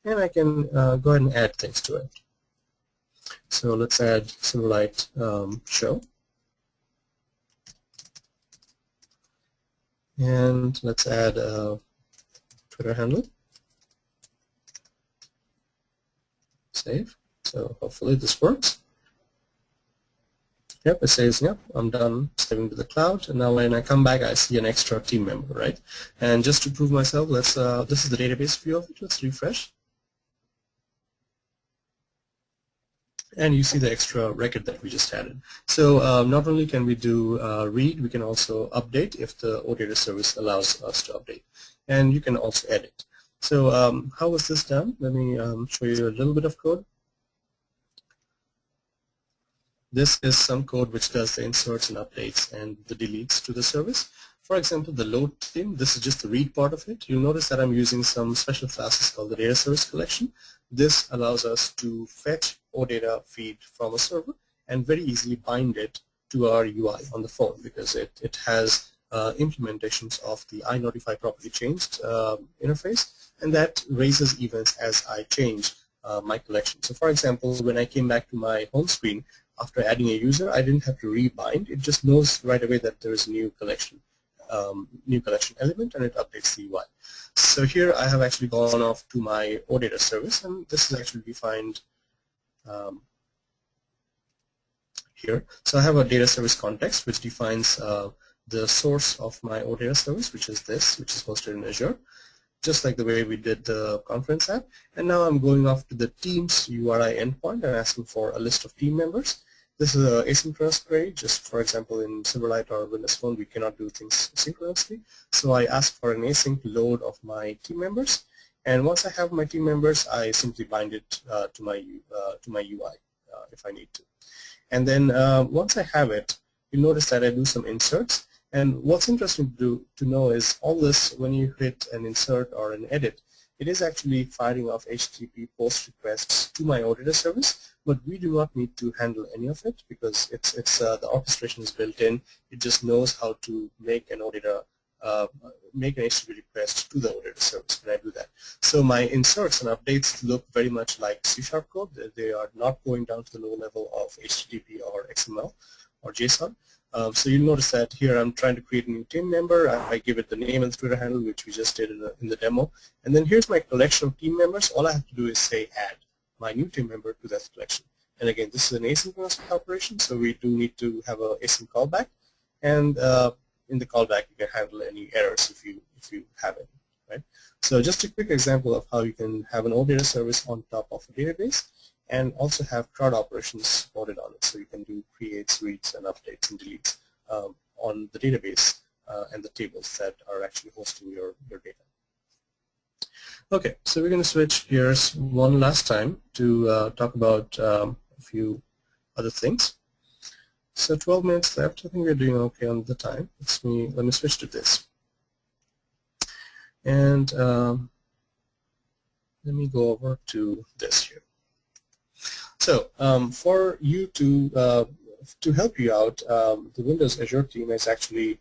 and I can go ahead and add things to it. So let's add Silverlightshow. And let's add a Twitter handle. Save. So hopefully this works. Yep, it says, yep, I'm done saving to the cloud. And now when I come back, I see an extra team member, right? And just to prove myself, let's this is the database view of it. Let's refresh. And you see the extra record that we just added. So not only can we do read, we can also update if the OData service allows us to update. And you can also edit. So how was this done? Let me show you a little bit of code. This is some code which does the inserts and updates and the deletes to the service. For example, the load team, this is just the read part of it. You'll notice that I'm using some special classes called the data service collection. This allows us to fetch OData feed from a server and very easily bind it to our UI on the phone, because it has implementations of the iNotify property changed interface, and that raises events as I change my collection. So for example, when I came back to my home screen after adding a user, I didn't have to rebind. It just knows right away that there is a new collection element, and it updates the UI. So here I have actually gone off to my OData service, and this is actually defined here. So I have a data service context which defines the source of my OData service, which is this, which is hosted in Azure, just like the way we did the conference app. And now I'm going off to the Teams URI endpoint and asking for a list of team members. This is an asynchronous query. Just for example, in Silverlight or Windows Phone, we cannot do things synchronously. So I ask for an async load of my team members. And once I have my team members, I simply bind it to my UI if I need to. And then once I have it, you'll notice that I do some inserts. And what's interesting to know is all this, when you hit an insert or an edit, it is actually firing off HTTP post requests to my OData service, but we do not need to handle any of it because the orchestration is built in. It just knows how to make an OData, make an HTTP request to the OData service when I do that. So my inserts and updates look very much like C# code. They are not going down to the low level of HTTP or XML or JSON. So you'll notice that here I'm trying to create a new team member. I give it the name and the Twitter handle, which we just did in the demo. And then here's my collection of team members. All I have to do is say add my new team member to that collection. And again, this is an asynchronous operation, so we do need to have an async callback. And in the callback, you can handle any errors if you have any, right? So just a quick example of how you can have an OData service on top of a database, and also have CRUD operations supported on it. So you can do creates, reads, and updates and deletes on the database and the tables that are actually hosting your data. Okay, so we're going to switch gears one last time to talk about a few other things. So 12 minutes left. I think we're doing okay on the time. Let me switch to this. And let me go over to this here. So for you to help you out, the Windows Azure team has actually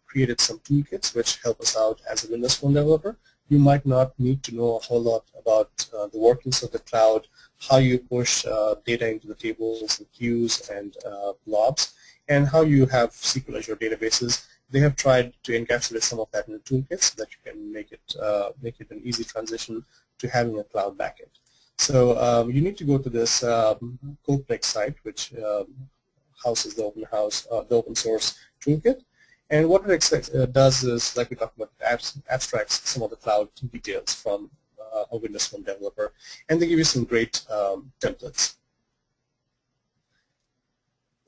created some toolkits which help us out as a Windows Phone developer. You might not need to know a whole lot about the workings of the cloud, how you push data into the tables and queues and blobs, and how you have SQL Azure databases. They have tried to encapsulate some of that in the toolkit so that you can make it an easy transition to having a cloud backend. So you need to go to this Codeplex site, which houses the open source toolkit, And what it does is, like we talked about, abstracts some of the cloud details from a Windows Phone developer, and they give you some great templates.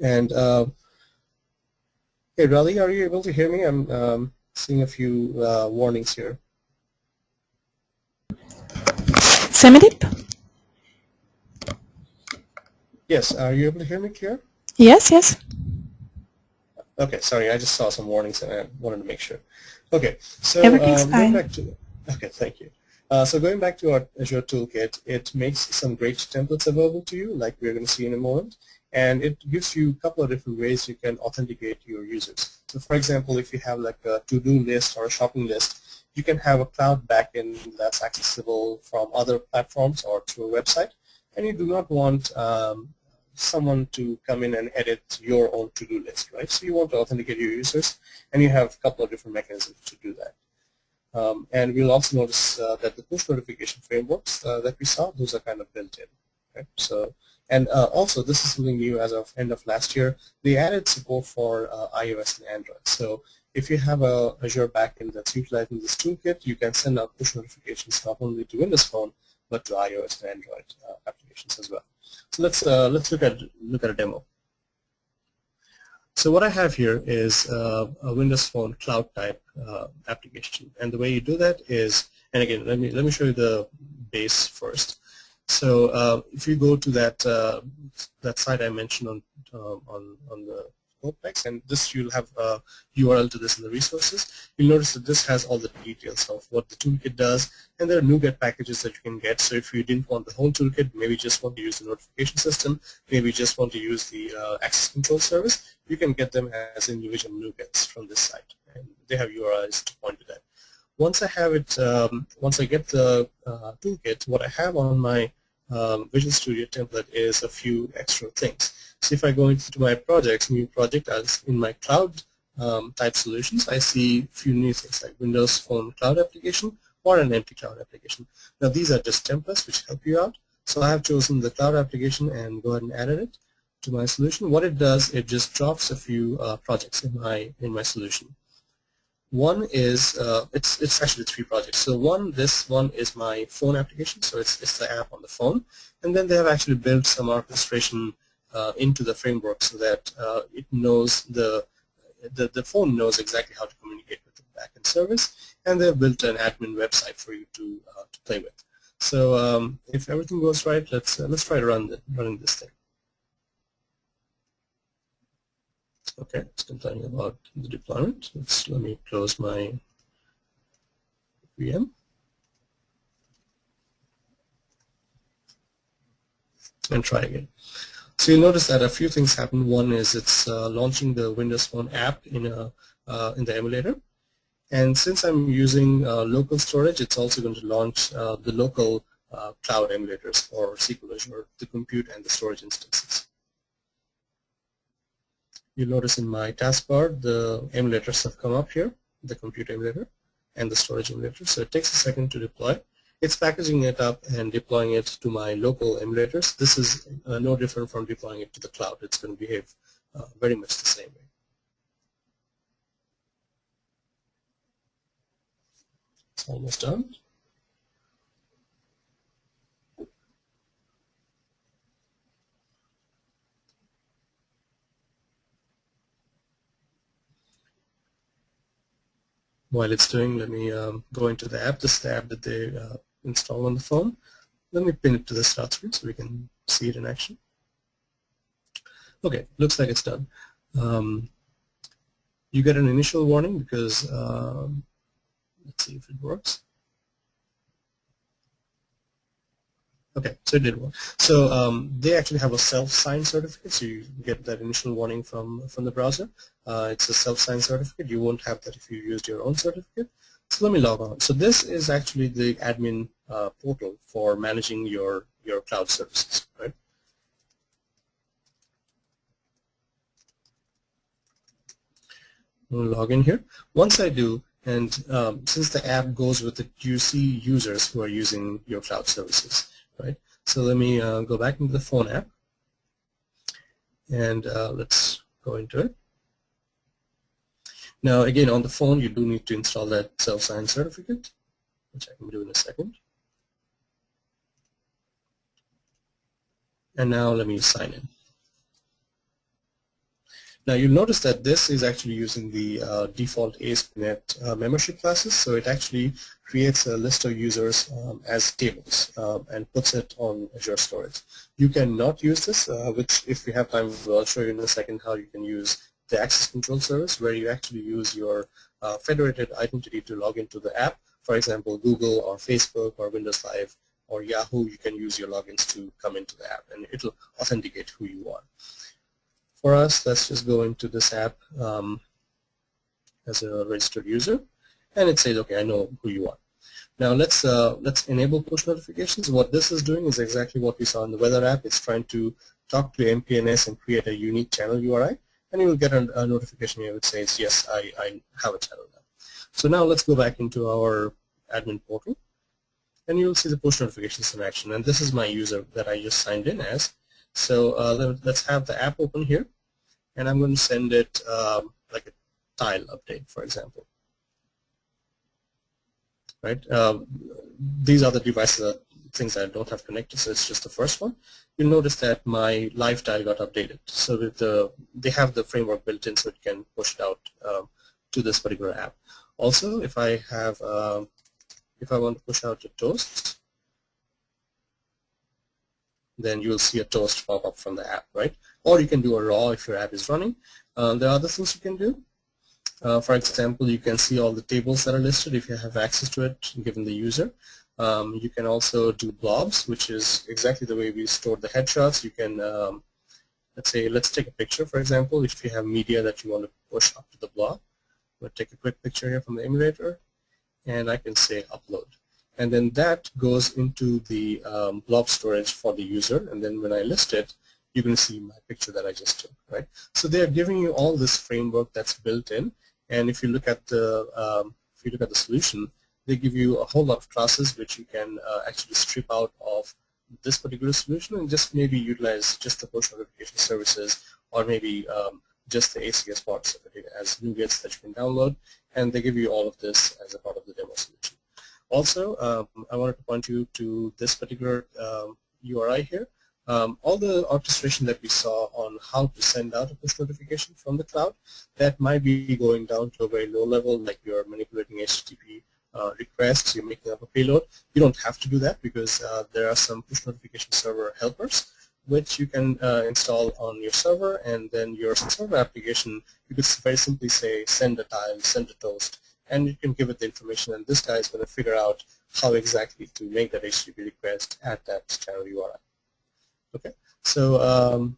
And hey, Raleigh, are you able to hear me? I'm seeing a few warnings here. Samidip? Yes, are you able to hear me, Kier? Yes, yes. Okay, sorry, I just saw some warnings and I wanted to make sure. Okay, so Everything's going fine. back to, okay, thank you. So going back to our Azure Toolkit, it makes some great templates available to you, like we're going to see in a moment, and it gives you a couple of different ways you can authenticate your users. So for example, if you have like a to-do list or a shopping list, you can have a cloud backend that's accessible from other platforms or through a website, and you do not want someone to come in and edit your own to-do list, right? So you want to authenticate your users, and you have a couple of different mechanisms to do that. And we'll also notice that the push notification frameworks that we saw, those are kind of built in. Right? So, and also this is something new as of end of last year. They added support for iOS and Android. So if you have a Azure backend that's utilizing this toolkit, you can send out push notifications not only to Windows Phone but to iOS and Android applications as well. So let's look at a demo. So what I have here is a Windows Phone cloud type application, and the way you do that is, and again, let me show you the base first. So if you go to that site I mentioned on the Codex, and this you'll have a URL to this in the resources. You'll notice that this has all the details of what the toolkit does, and there are NuGet packages that you can get. So if you didn't want the whole toolkit, maybe just want to use the notification system, maybe just want to use the access control service, you can get them as individual NuGets from this site, and they have URLs to point to that. Once I have it, once I get the toolkit, what I have on my Visual Studio template is a few extra things. So if I go into my projects, new project, as in my cloud type solutions, I see a few new things like Windows Phone Cloud Application or an empty cloud application. Now these are just templates which help you out. So I have chosen the cloud application and go ahead and added it to my solution. What it does, it just drops a few projects in my solution. One is it's actually 3 projects. So this one is my phone application, so it's the app on the phone, and then they have actually built some orchestration into the framework so that it knows the phone knows exactly how to communicate with the backend service, and they've built an admin website for you to play with. So if everything goes right, let's try to running this thing. Okay, it's complaining about the deployment. Let me close my VM and try again. So you'll notice that a few things happen. One is it's launching the Windows Phone app in the emulator, and since I'm using local storage, it's also going to launch the local cloud emulators for SQL Azure, the compute and the storage instances. You'll notice in my taskbar the emulators have come up here, the compute emulator and the storage emulator. So it takes a second to deploy. It's packaging it up and deploying it to my local emulators. This is no different from deploying it to the cloud. It's going to behave very much the same way. It's almost done. While it's doing, let me go into the app. This is the app that they install on the phone. Let me pin it to the start screen so we can see it in action. Okay, looks like it's done. You get an initial warning because, let's see if it works. Okay, so it did work. So they actually have a self-signed certificate, so you get that initial warning from the browser. It's a self-signed certificate. You won't have that if you used your own certificate. So let me log on. So this is actually the admin portal for managing your cloud services, right? I'll log in here. Once I do, and since the app goes with it, you see users who are using your cloud services, right? So let me go back into the phone app, and let's go into it. Now again, on the phone you do need to install that self-signed certificate, which I can do in a second. And now let me sign in. Now you'll notice that this is actually using the default ASP.NET membership classes, so it actually creates a list of users as tables and puts it on Azure storage. You cannot use this, which if we have time I'll show you in a second how you can use the access control service, where you actually use your federated identity to log into the app. For example, Google or Facebook or Windows Live or Yahoo, you can use your logins to come into the app and it'll authenticate who you are. For us, let's just go into this app as a registered user, and it says, okay, I know who you are. Now let's enable push notifications. What this is doing is exactly what we saw in the weather app. It's trying to talk to MPNS and create a unique channel URI, and you will get a notification here which says, yes, I have a channel now. So now let's go back into our admin portal, and you will see the push notifications in action. And this is my user that I just signed in as. So let's have the app open here, and I'm going to send it like a tile update, for example. Right? These are the devices, things that I don't have connected, so it's just the first one. You'll notice that my live tile got updated. So with they have the framework built in, so it can push it out to this particular app. Also, if I have, if I want to push out a toast, then you will see a toast pop up from the app, right? Or you can do a raw if your app is running. There are other things you can do. For example, you can see all the tables that are listed if you have access to it, given the user. You can also do blobs, which is exactly the way we stored the headshots. You can, let's take a picture, for example, if you have media that you want to push up to the blob. We'll take a quick picture here from the emulator, and I can say upload. And then that goes into the blob storage for the user, and then when I list it, you can see my picture that I just took, right? So they are giving you all this framework that's built in, and if you look at the solution, they give you a whole lot of classes which you can actually strip out of this particular solution and just maybe utilize just the push notification services, or maybe just the ACS parts of it as NuGets that you can download, and they give you all of this as a part of the demo solution. Also, I wanted to point you to this particular URI here. All the orchestration that we saw on how to send out a push notification from the cloud, that might be going down to a very low level, like you're manipulating HTTP requests, you're making up a payload. You don't have to do that because there are some push notification server helpers which you can install on your server, and then your server application, you could very simply say send a tile, send a toast, and you can give it the information, and this guy is going to figure out how exactly to make that HTTP request at that channel URI. Okay, so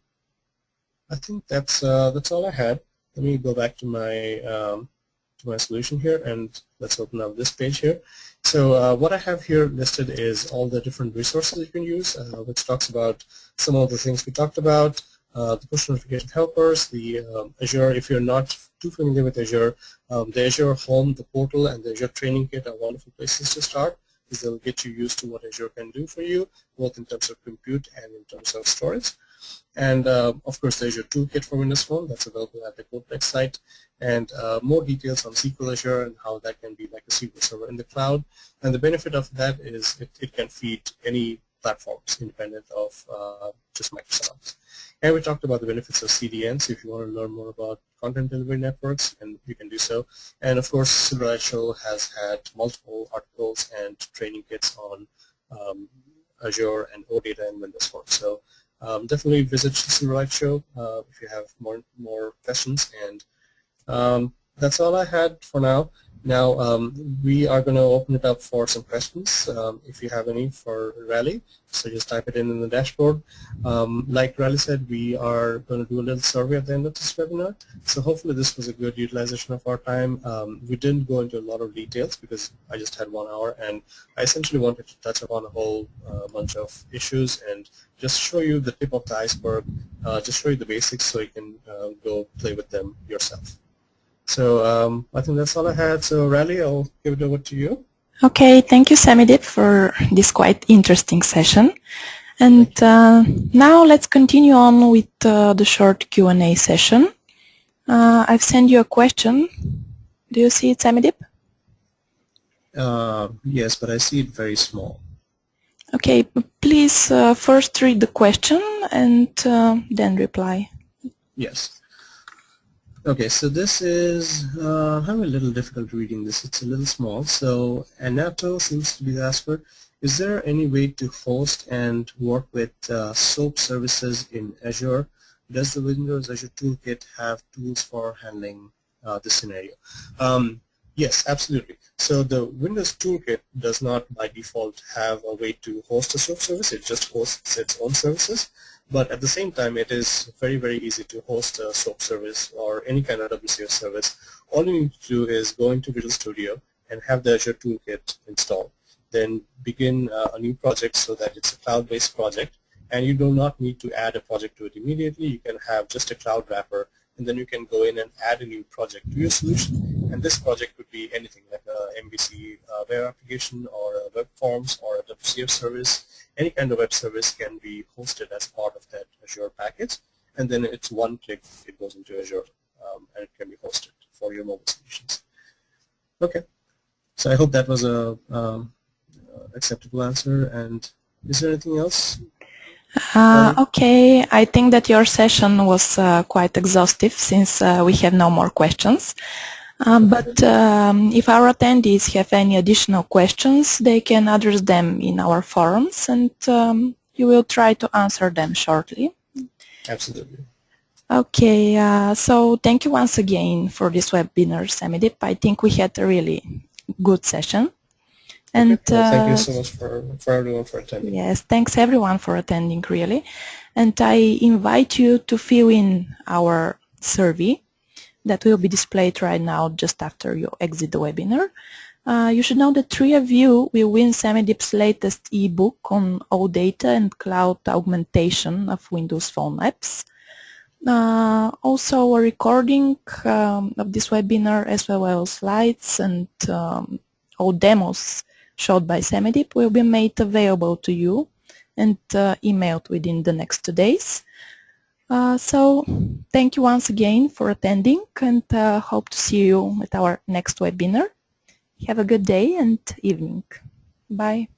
I think that's all I had. Let me go back to my solution here, and let's open up this page here. So what I have here listed is all the different resources you can use, which talks about some of the things we talked about, the push notification helpers, the Azure. If you're not too familiar with Azure, the Azure Home, the portal, and the Azure Training Kit are wonderful places to start, because they'll get you used to what Azure can do for you, both in terms of compute and in terms of storage. And of course, the Azure Toolkit for Windows Phone, that's available at the Codex site, and more details on SQL Azure and how that can be like a SQL server in the cloud. And the benefit of that is it can feed any platforms independent of just Microsoft. And we talked about the benefits of CDN, so if you want to learn more about content delivery networks, and you can do so. And of course, Silverlightshow has had multiple articles and training kits on Azure and OData and Windows Phone. So definitely visit Silverlightshow if you have more questions. And that's all I had for now. Now we are going to open it up for some questions if you have any for Rally. So just type it in the dashboard. Like Rally said, we are going to do a little survey at the end of this webinar. So hopefully this was a good utilization of our time. We didn't go into a lot of details because I just had 1 hour, and I essentially wanted to touch upon a whole bunch of issues and just show you the tip of the iceberg, just show you the basics so you can go play with them yourself. So I think that's all I had. So Rally, I'll give it over to you. Okay, thank you, Samidip, for this quite interesting session. And now let's continue on with the short Q&A session. I've sent you a question Do you see it, Samidip? Yes, but I see it very small. Okay, please first read the question and then reply. Yes. Okay, so this is, I'm having a little difficult reading this. It's a little small. So Anato seems to be asked for, is there any way to host and work with SOAP services in Azure? Does the Windows Azure Toolkit have tools for handling this scenario? Yes, absolutely. So the Windows Toolkit does not by default have a way to host a SOAP service. It just hosts its own services. But at the same time, it is very, very easy to host a SOAP service or any kind of WCF service. All you need to do is go into Visual Studio and have the Azure Toolkit installed. Then begin a new project so that it's a cloud-based project, and you do not need to add a project to it immediately. You can have just a cloud wrapper, and then you can go in and add a new project to your solution. And this project could be anything like a MVC web application or a web forms or a WCF service. Any kind of web service can be hosted as part of that Azure package, and then it's one click, it goes into Azure, and it can be hosted for your mobile solutions. Okay, so I hope that was a acceptable answer. And is there anything else? Okay, I think that your session was quite exhaustive since we have no more questions. But if our attendees have any additional questions, they can address them in our forums, and you will try to answer them shortly. Absolutely. Okay, so thank you once again for this webinar, Samidip. I think we had a really good session. And okay. Well, thank you so much for everyone for attending. Yes, thanks everyone for attending, really. And I invite you to fill in our survey that will be displayed right now just after you exit the webinar. You should know that 3 of you will win Samidip's latest ebook on OData and cloud augmentation of Windows Phone apps. Also a recording of this webinar, as well as slides and all demos showed by Samidip, will be made available to you and emailed within the next 2 days. So thank you once again for attending, and hope to see you at our next webinar. Have a good day and evening. Bye.